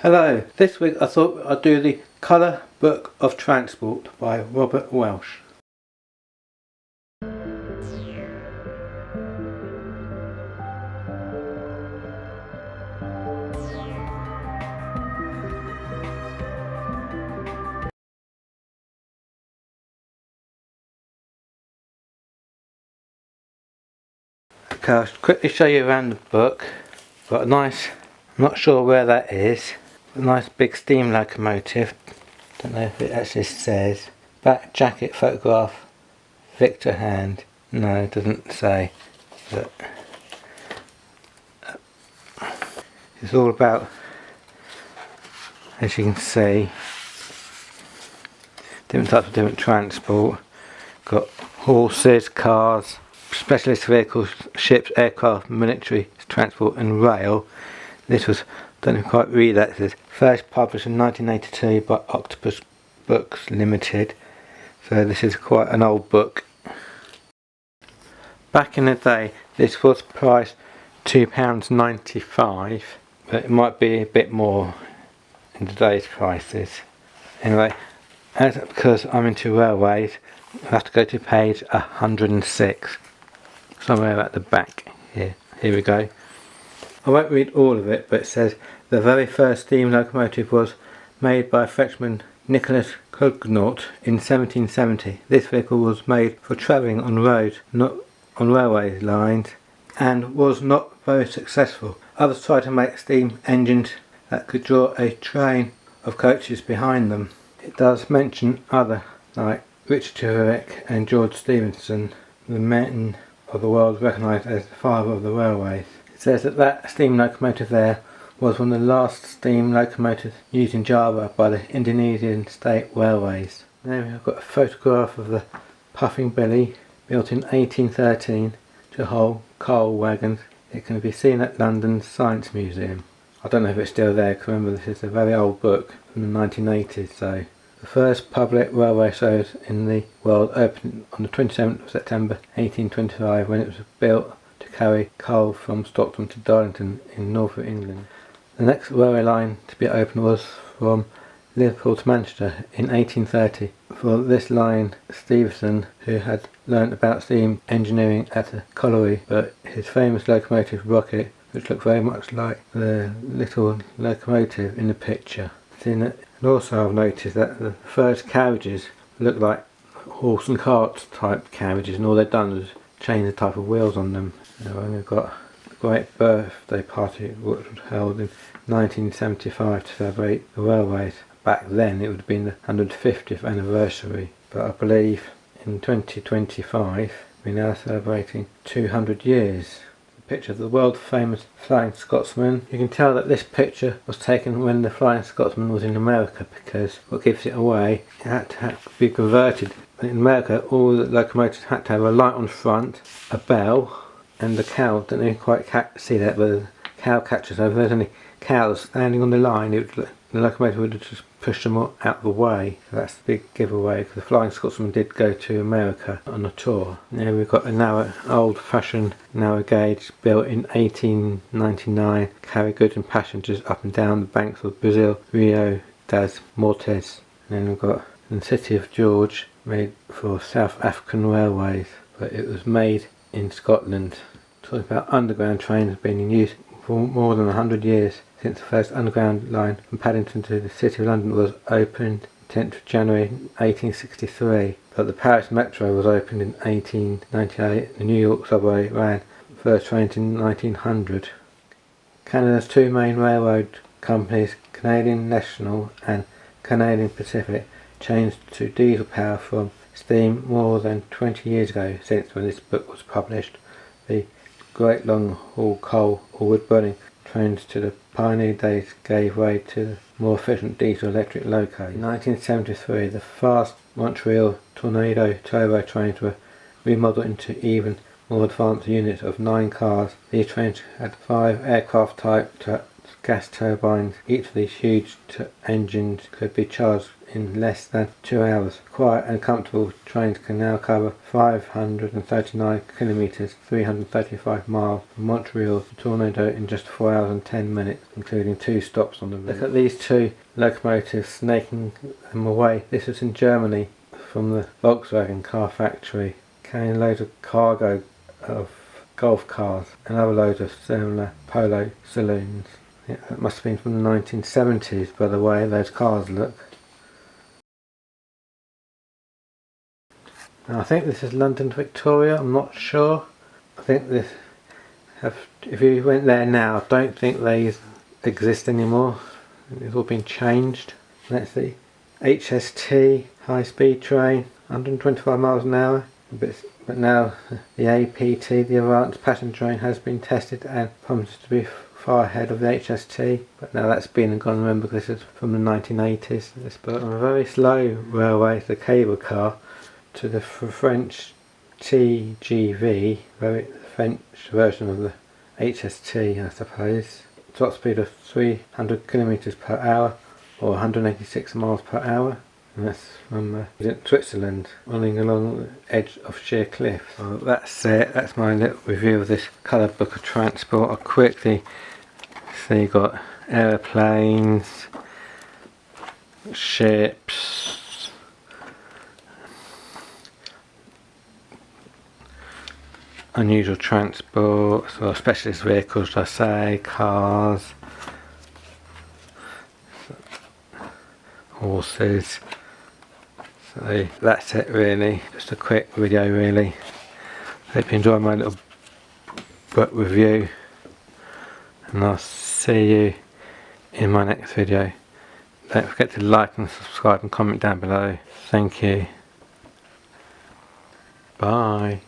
Hello, this week I thought I'd do the Colour Book of Transport by Robert Welsh. Okay, I'll quickly show you around the book. Got a nice, I'm not sure where that is, a nice big steam locomotive. Don't know if it actually says. Back jacket photograph, Victor hand. No, it doesn't say. But it's all about, as you can see, different types of different transport. Got horses, cars, specialist vehicles, ships, aircraft, military transport and rail. This was, don't quite read that, it says first published in 1982 by Octopus Books Limited. So this is quite an old book. Back in the day this was priced £2.95, but it might be a bit more in today's prices. Anyway, because I'm into railways, I have to go to page 106, somewhere at the back here. Here we go. I won't read all of it, but it says the very first steam locomotive was made by Frenchman Nicolas Cognot in 1770. This vehicle was made for travelling on roads, not on railway lines, and was not very successful. Others tried to make steam engines that could draw a train of coaches behind them. It does mention other, like Richard Turek and George Stephenson, the men of the world recognised as the father of the railways. It says that steam locomotive there was one of the last steam locomotives used in Java by the Indonesian State Railways. Now we've got a photograph of the Puffing Billy, built in 1813 to hold coal wagons. It can be seen at London's Science Museum. I don't know if it's still there, because remember this is a very old book from the 1980s. So the first public railway shows in the world opened on the 27th of September 1825, when it was built to carry coal from Stockton to Darlington in northern England. The next railway line to be opened was from Liverpool to Manchester in 1830. For this line, Stephenson, who had learnt about steam engineering at a colliery, but his famous locomotive Rocket, which looked very much like the little locomotive in the picture. And also I've noticed that the first carriages look like horse and cart type carriages, and all they've done was change the type of wheels on them. And we've got a great birthday party which was held in 1975 to celebrate the railways. Back then it would have been the 150th anniversary, but I believe in 2025 we're now celebrating 200 years. Picture of the world famous Flying Scotsman. You can tell that this picture was taken when the Flying Scotsman was in America, because what gives it away, it had to be converted. In America all the locomotives had to have a light on front, a bell, and the cow, don't you quite see that, but the cow catches over. If there's any cows standing on the line, the locomotive would have just pushed them out of the way. So that's the big giveaway, because the Flying Scotsman did go to America on a tour. Now we've got a narrow, old-fashioned narrow gauge built in 1899, carry goods and passengers up and down the banks of Brazil, Rio das Mortes. And then we've got the City of George, made for South African Railways, but it was made in Scotland. Talking about underground trains have been in use for more than 100 years, since the first underground line from Paddington to the City of London was opened 10th of January 1863, but the Paris Metro was opened in 1898. The New York subway ran the first trains in 1900. Canada's two main railroad companies, Canadian National and Canadian Pacific, changed to diesel power from steam more than 20 years ago, since when this book was published. The great long haul coal or wood burning trains to the pioneer days gave way to the more efficient diesel electric locos. In 1973 the fast Montreal Tornado turbo trains were remodeled into even more advanced units of 9 cars. These trains had 5 aircraft type gas turbines. Each of these huge engines could be charged in less than 2 hours. Quiet and comfortable trains can now cover 539 kilometres, 335 miles from Montreal to Tornado in just 4 hours and 10 minutes, including 2 stops on the route. Look at these 2 locomotives snaking them away. This was in Germany from the Volkswagen car factory, carrying loads of cargo of golf cars and other loads of similar polo saloons. Yeah, that must have been from the 1970s by the way those cars look. Now, I think this is London to Victoria, I'm not sure. I think this if you went there now, I don't think they exist anymore. It's all been changed. Let's see. HST high speed train, 125 miles an hour. But now the APT, the Advanced Passenger Train, has been tested and promises to be far ahead of the HST. But now that's been and gone, remember, because it's from the 1980s. This book. On a very slow railway, the cable car, to the French TGV, the French version of the HST, I suppose. Top speed of 300 kilometres per hour or 186 miles per hour. And that's from Switzerland, running along the edge of sheer cliffs. So that's it, that's my little review of this coloured book of transport. I'll quickly see, you've got aeroplanes, ships, unusual transport, or specialist vehicles, should I say, cars, horses. So that's it really, just a quick video really. Hope you enjoyed my little book review, and I'll see you in my next video. Don't forget to like and subscribe and comment down below. Thank you. Bye.